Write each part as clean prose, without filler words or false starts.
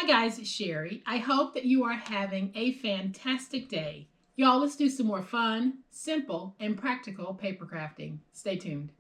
Hi guys, it's Sherry. I hope that you are having a fantastic day. Y'all, let's do some more fun, simple, and practical paper crafting. Stay tuned.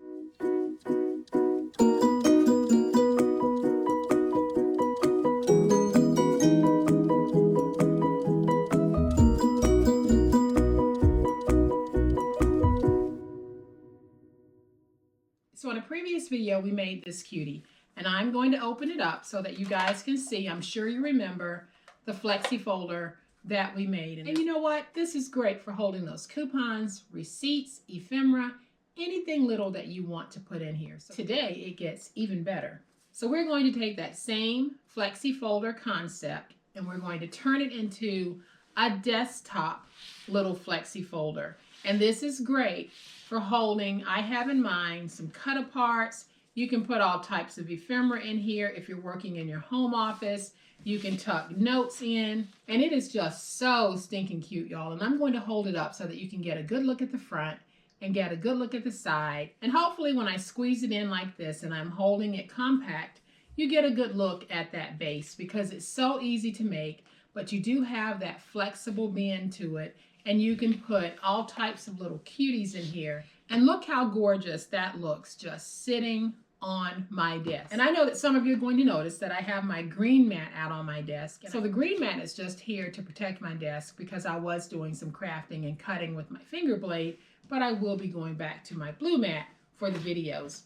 So in a previous video, we made this cutie, and I'm going to open it up so that you guys can see. I'm sure you remember the flexi folder that we made. And you know what? This is great for holding those coupons, receipts, ephemera, anything little that you want to put in here. So today it gets even better. So we're going to take that same flexi folder concept and we're going to turn it into a desktop little flexi folder. And this is great for holding, I have in mind, some cut aparts. You can put all types of ephemera in here if you're working in your home office. You can tuck notes in, and it is just so stinking cute, y'all. And I'm going to hold it up so that you can get a good look at the front and get a good look at the side. And hopefully when I squeeze it in like this and I'm holding it compact, you get a good look at that base because it's so easy to make, but you do have that flexible bend to it. And you can put all types of little cuties in here. And look how gorgeous that looks just sitting on my desk. And I know that some of you are going to notice that I have my green mat out on my desk. So the green mat is just here to protect my desk because I was doing some crafting and cutting with my finger blade, but I will be going back to my blue mat for the videos.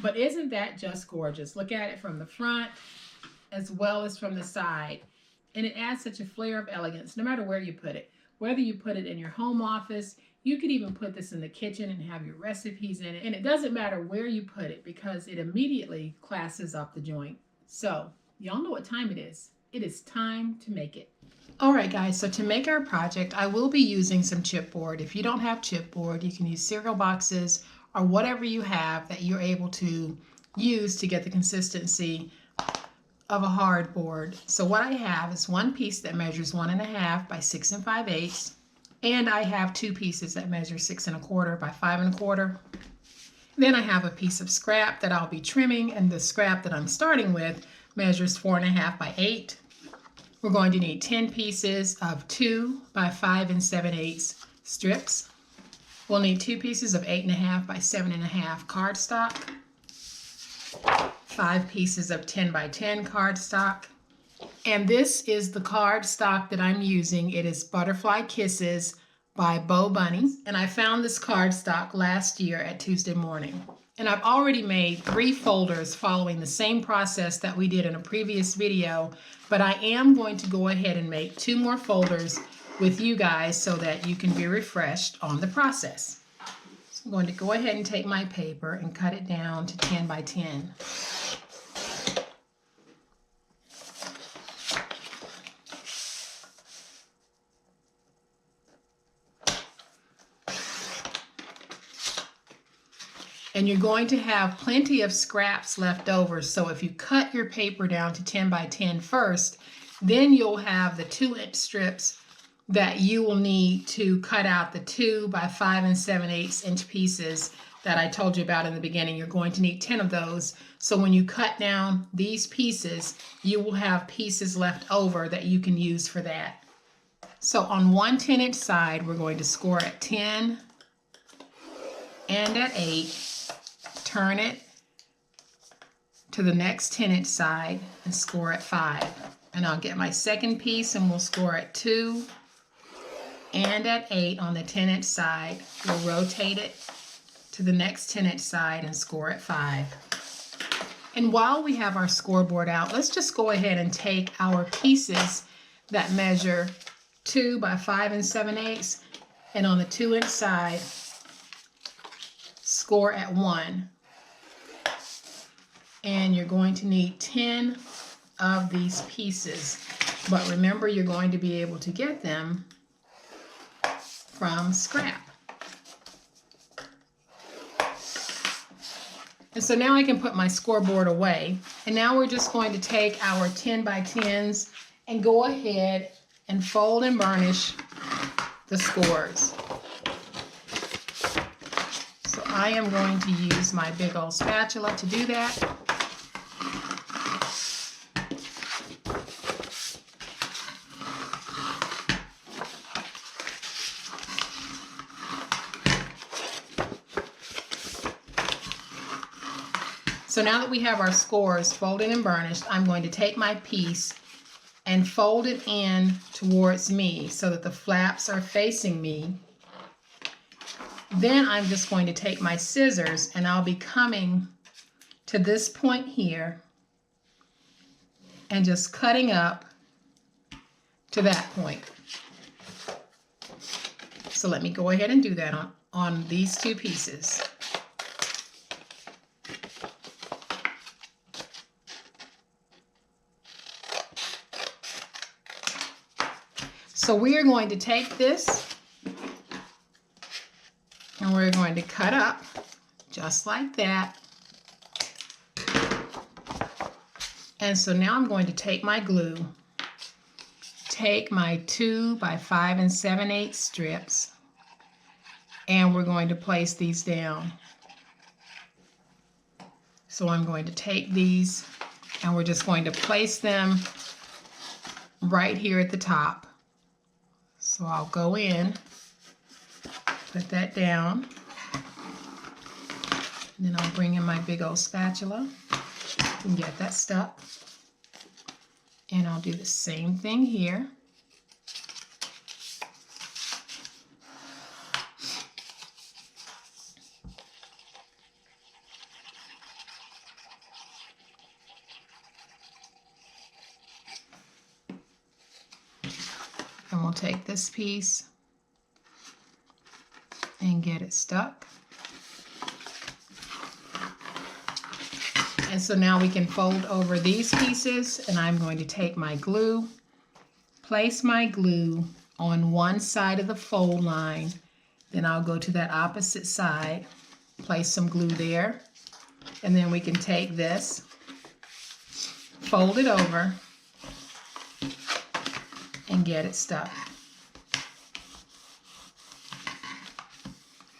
But isn't that just gorgeous? Look at it from the front as well as from the side. And it adds such a flair of elegance no matter where you put it. Whether you put it in your home office, you could even put this in the kitchen and have your recipes in it. And it doesn't matter where you put it because it immediately classes up the joint. So y'all know what time it is. It is time to make it. All right, guys, so to make our project, I will be using some chipboard. If you don't have chipboard, you can use cereal boxes or whatever you have that you're able to use to get the consistency of a hard board. So what I have is one piece that measures 1.5 by 6 5/8, and I have two pieces that measure 6 1/4 by 5 1/4. Then I have a piece of scrap that I'll be trimming, and the scrap that I'm starting with measures 4.5 by 8. We're going to need 10 pieces of 2 by 5 7/8 strips. We'll need 2 pieces of 8.5 by 7.5 cardstock. 5 pieces of 10 by 10 cardstock. And this is the cardstock that I'm using. It is Butterfly Kisses by Bo Bunny. And I found this cardstock last year at Tuesday Morning. And I've already made 3 folders following the same process that we did in a previous video. But I am going to go ahead and make 2 more folders with you guys so that you can be refreshed on the process. So I'm going to go ahead and take my paper and cut it down to 10 by 10. And you're going to have plenty of scraps left over. So if you cut your paper down to 10 by 10 first, then you'll have the 2-inch strips that you will need to cut out the 2 by 5 7/8 inch pieces that I told you about in the beginning. You're going to need 10 of those. So when you cut down these pieces, you will have pieces left over that you can use for that. So on one 10-inch side, we're going to score at 10 and at 8. Turn it to the next 10-inch side and score at 5. And I'll get my second piece and we'll score at 2 and at 8 on the 10-inch side. We'll rotate it to the next 10-inch side and score at 5. And while we have our scoreboard out, let's just go ahead and take our pieces that measure 2 by 5 7/8 and on the 2-inch side, score at 1. And you're going to need 10 of these pieces. But remember, you're going to be able to get them from scrap. And so now I can put my scoreboard away. And now we're just going to take our 10 by 10s and go ahead and fold and burnish the scores. So I am going to use my big old spatula to do that. So now that we have our scores folded and burnished, I'm going to take my piece and fold it in towards me so that the flaps are facing me. Then I'm just going to take my scissors and I'll be coming to this point here and just cutting up to that point. So let me go ahead and do that on these two pieces. So we are going to take this and we're going to cut up just like that. And so now I'm going to take my glue, take my 2 by 5 7/8 strips, and we're going to place these down. So I'm going to take these and we're just going to place them right here at the top. So I'll go in, put that down, and then I'll bring in my big old spatula and get that stuck. And I'll do the same thing here. And we'll take this piece and get it stuck. And so now we can fold over these pieces, and I'm going to take my glue, place my glue on one side of the fold line, then I'll go to that opposite side, place some glue there, and then we can take this, fold it over, and get it stuck.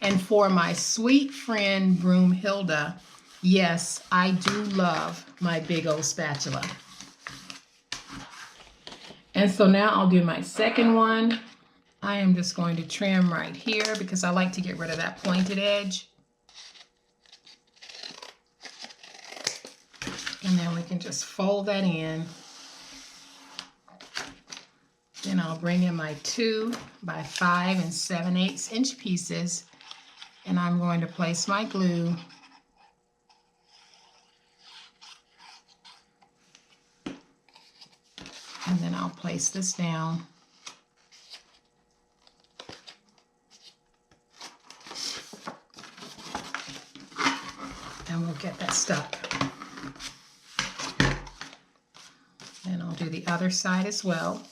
And for my sweet friend Broomhilda, yes, I do love my big old spatula. And so now I'll do my second one. I am just going to trim right here because I like to get rid of that pointed edge. And then we can just fold that in. Then I'll bring in my 2 by 5 7/8 inch pieces, and I'm going to place my glue and then I'll place this down. And we'll get that stuck. And I'll do the other side as well.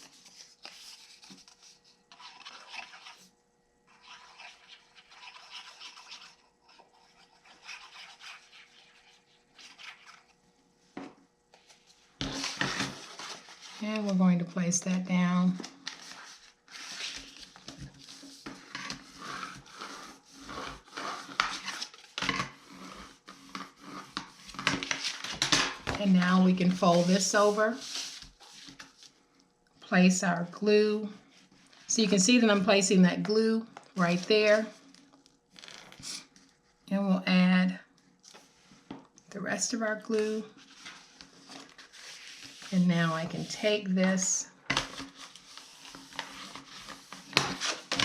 And we're going to place that down. And now we can fold this over, place our glue. So you can see that I'm placing that glue right there. And we'll add the rest of our glue. And now I can take this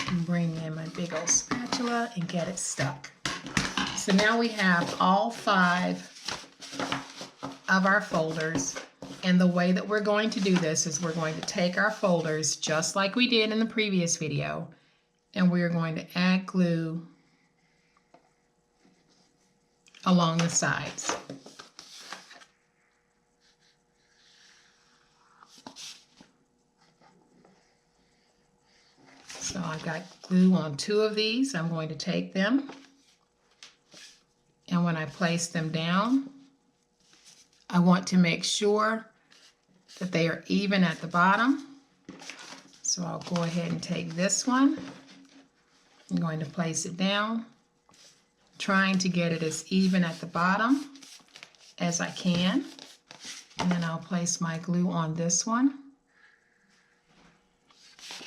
and bring in my big old spatula and get it stuck. So now we have all 5 of our folders. And the way that we're going to do this is we're going to take our folders just like we did in the previous video, and we're going to add glue along the sides. So I've got glue on 2 of these. I'm going to take them, and when I place them down, I want to make sure that they are even at the bottom. So I'll go ahead and take this one. I'm going to place it down, trying to get it as even at the bottom as I can. And then I'll place my glue on this one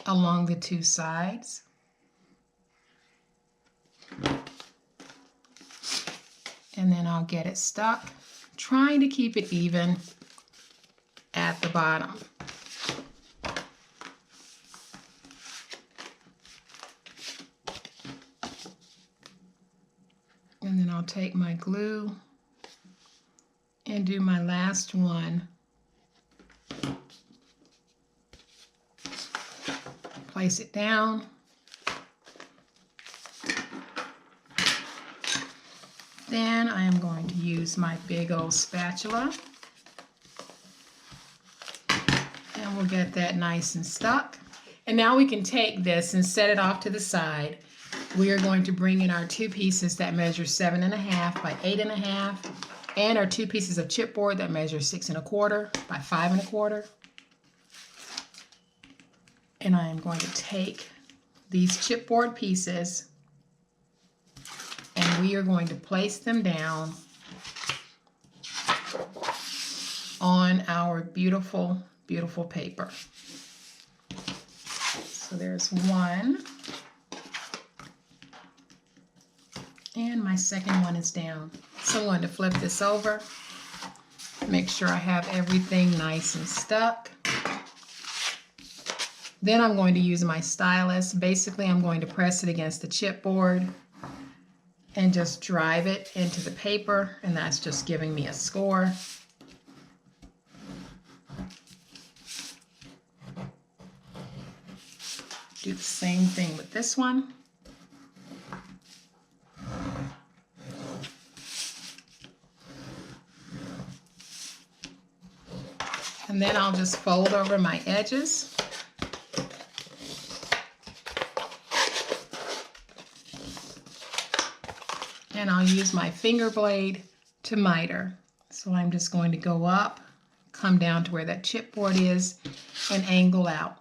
along the 2 sides. And then I'll get it stuck trying to keep it even at the bottom. And then I'll take my glue and do my last one. Place it down. Then I am going to use my big old spatula. And we'll get that nice and stuck. And now we can take this and set it off to the side. We are going to bring in our 2 pieces that measure 7.5 by 8.5, and our 2 pieces of chipboard that measure 6.25 by 5.25. And I am going to take these chipboard pieces and we are going to place them down on our beautiful, beautiful paper. So there's one. And my second one is down. So I'm going to flip this over, make sure I have everything nice and stuck. Then I'm going to use my stylus. Basically, I'm going to press it against the chipboard and just drive it into the paper, and that's just giving me a score. Do the same thing with this one. And then I'll just fold over my edges. And I'll use my finger blade to miter. So I'm just going to go up, come down to where that chipboard is, and angle out.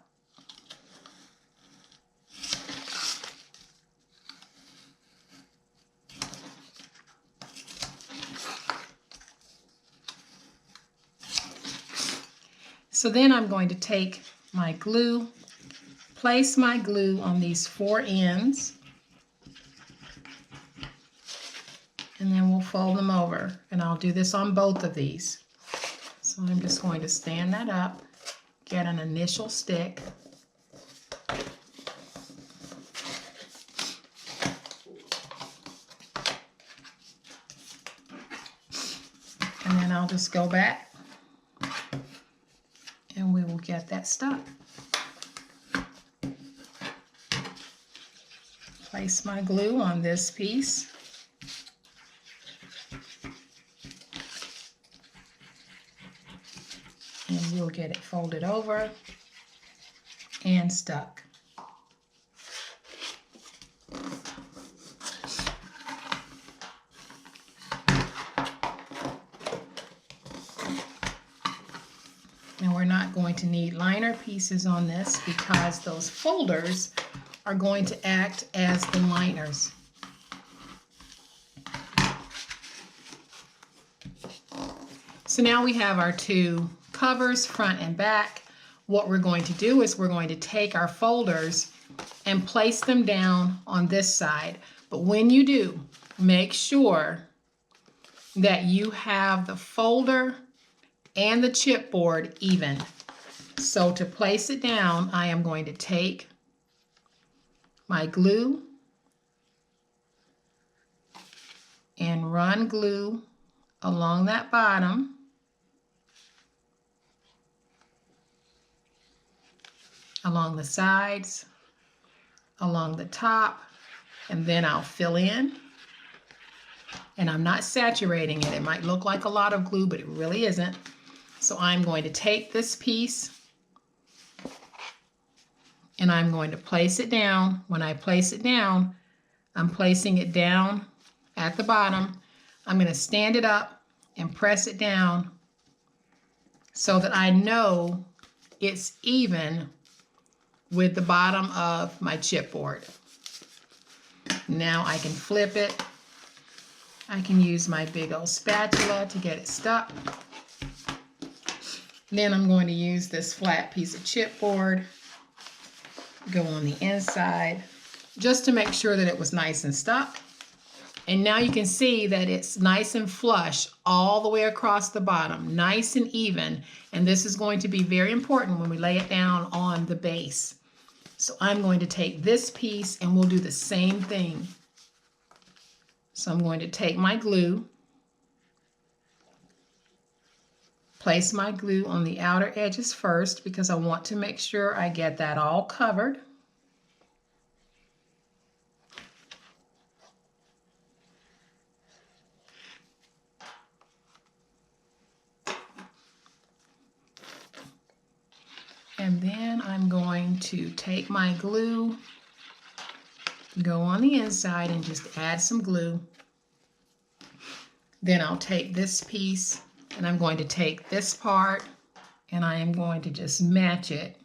So then I'm going to take my glue, place my glue on these 4 ends, and then we'll fold them over. And I'll do this on both of these. So I'm just going to stand that up, get an initial stick, and then I'll just go back and we will get that stuck. Place my glue on this piece. And we'll get it folded over and stuck. And we're not going to need liner pieces on this because those folders are going to act as the liners. So now we have our 2 covers, front and back. What we're going to do is we're going to take our folders and place them down on this side. But when you do, make sure that you have the folder and the chipboard even. So to place it down, I am going to take my glue and run glue along that bottom. Along the sides, along the top, and then I'll fill in. And I'm not saturating it. It might look like a lot of glue, but it really isn't. So I'm going to take this piece and I'm going to place it down. When I place it down, I'm placing it down at the bottom. I'm going to stand it up and press it down so that I know it's even with the bottom of my chipboard. Now I can flip it. I can use my big old spatula to get it stuck. Then I'm going to use this flat piece of chipboard, go on the inside, just to make sure that it was nice and stuck. And now you can see that it's nice and flush all the way across the bottom, nice and even. And this is going to be very important when we lay it down on the base. So I'm going to take this piece and we'll do the same thing. So I'm going to take my glue, place my glue on the outer edges first because I want to make sure I get that all covered. And then I'm going to take my glue, go on the inside and just add some glue. Then I'll take this piece and I'm going to take this part and I am going to just match it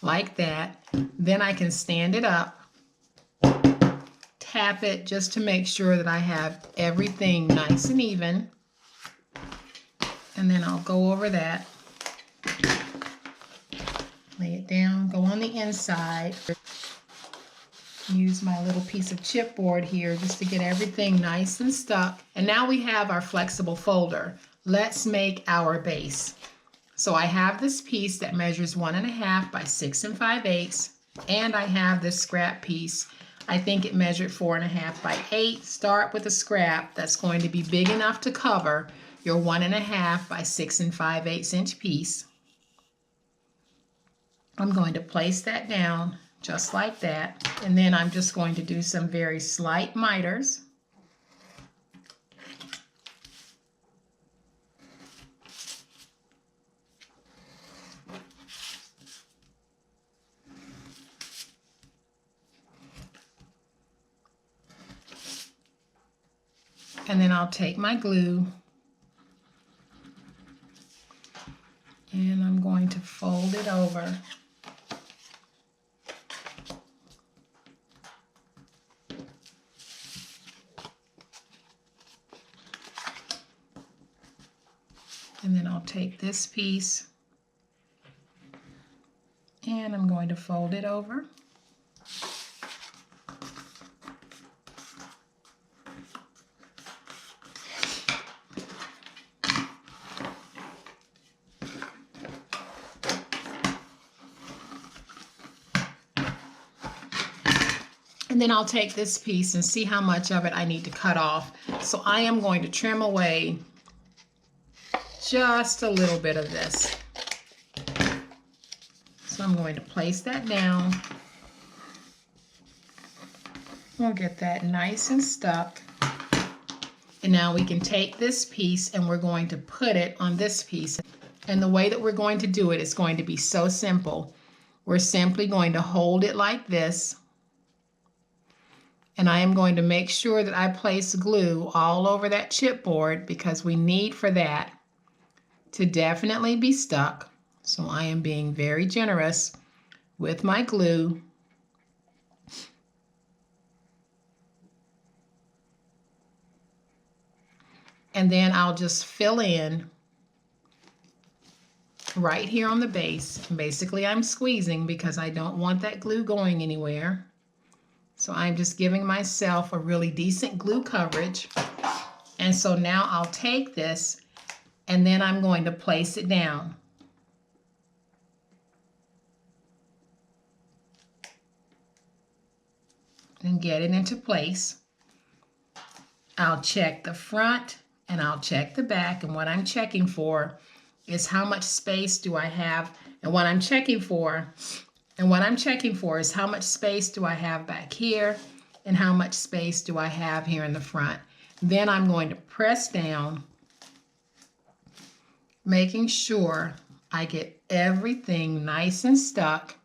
like that. Then I can stand it up, tap it just to make sure that I have everything nice and even. And then I'll go over that. Lay it down, go on the inside. Use my little piece of chipboard here just to get everything nice and stuck. And now we have our flexible folder. Let's make our base. So I have this piece that measures 1.5 by 6 5/8, and I have this scrap piece. I think it measured 4.5 by 8. Start with a scrap that's going to be big enough to cover your 1.5 by 6 5/8 inch piece. I'm going to place that down just like that, and then I'm just going to do some very slight miters. And then I'll take my glue and I'm going to fold it over. And then I'll take this piece and I'm going to fold it over. And then I'll take this piece and see how much of it I need to cut off. So I am going to trim away just a little bit of this. So I'm going to place that down. We'll get that nice and stuck. And now we can take this piece and we're going to put it on this piece. And the way that we're going to do it is going to be so simple. We're simply going to hold it like this. And I am going to make sure that I place glue all over that chipboard because we need for that to definitely be stuck. So I am being very generous with my glue. And then I'll just fill in right here on the base. And basically I'm squeezing because I don't want that glue going anywhere. So I'm just giving myself a really decent glue coverage. And so now I'll take this and then I'm going to place it down. And get it into place. I'll check the front and I'll check the back, and what I'm checking for is how much space do I have, and what I'm checking for is how much space do I have back here and how much space do I have here in the front. Then I'm going to press down, making sure I get everything nice and stuck.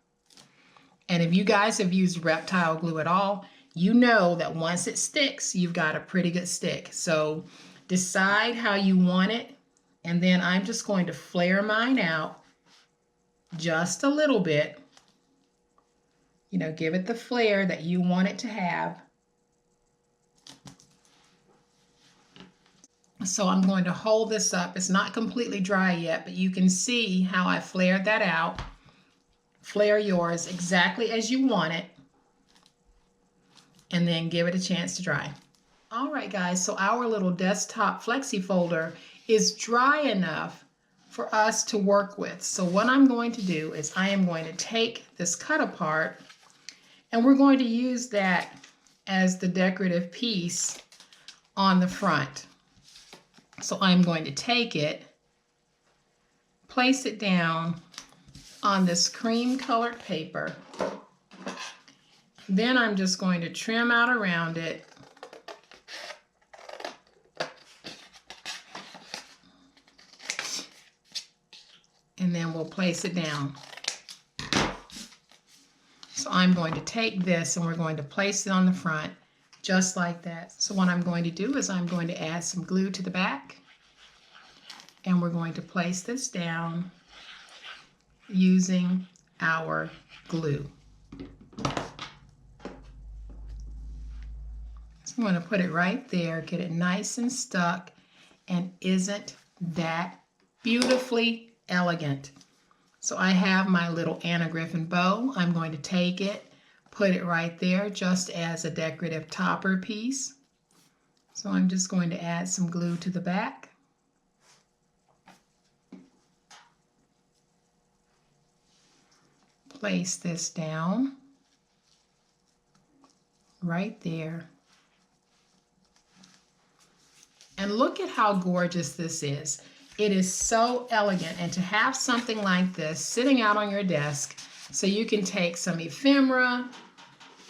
And if you guys have used Reptile Glue at all, you know that once it sticks, you've got a pretty good stick. So decide how you want it. And then I'm just going to flare mine out just a little bit. You know, give it the flare that you want it to have. So I'm going to hold this up. It's not completely dry yet, but you can see how I flared that out. Flare yours exactly as you want it, and then give it a chance to dry. All right, guys, so our little desktop flexi folder is dry enough for us to work with. So what I'm going to do is I am going to take this cut apart, and we're going to use that as the decorative piece on the front. So I'm going to take it, place it down on this cream colored paper. Then I'm just going to trim out around it. And then we'll place it down. So I'm going to take this and we're going to place it on the front just like that. So what I'm going to do is I'm going to add some glue to the back, and we're going to place this down using our glue. So I'm going to put it right there, get it nice and stuck, and isn't that beautifully elegant? So I have my little Anna Griffin bow. I'm going to take it, put it right there just as a decorative topper piece. So I'm just going to add some glue to the back. Place this down right there. And look at how gorgeous this is. It is so elegant, and to have something like this sitting out on your desk so you can take some ephemera.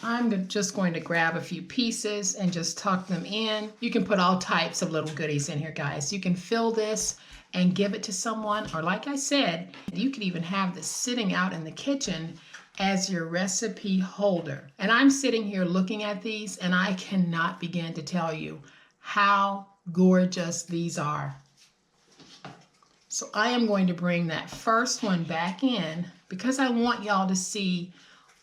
I'm just going to grab a few pieces and just tuck them in. You can put all types of little goodies in here, guys. You can fill this and give it to someone, or like I said, you could even have this sitting out in the kitchen as your recipe holder. And I'm sitting here looking at these, and I cannot begin to tell you how gorgeous these are. So I am going to bring that first one back in because I want y'all to see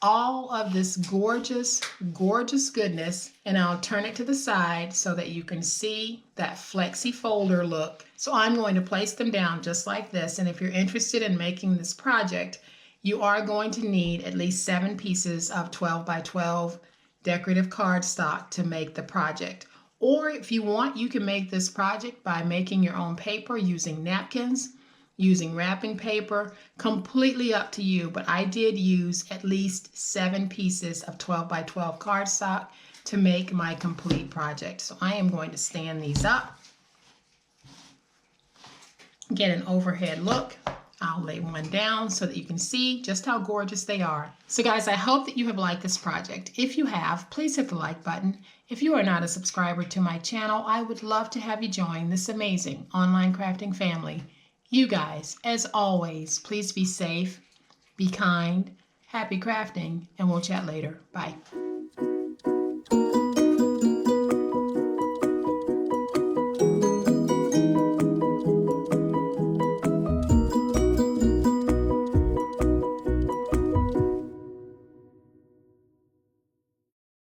all of this gorgeous, gorgeous goodness, and I'll turn it to the side so that you can see that flexi folder look. So I'm going to place them down just like this, and if you're interested in making this project, you are going to need at least 7 pieces of 12 by 12 decorative cardstock to make the project. Or if you want, you can make this project by making your own paper using napkins, using wrapping paper, completely up to you. But I did use at least 7 pieces of 12 by 12 cardstock to make my complete project. So I am going to stand these up, get an overhead look. I'll lay one down so that you can see just how gorgeous they are. So guys, I hope that you have liked this project. If you have, please hit the like button. If you are not a subscriber to my channel, I would love to have you join this amazing online crafting family. You guys, as always, please be safe, be kind, happy crafting, and we'll chat later. Bye.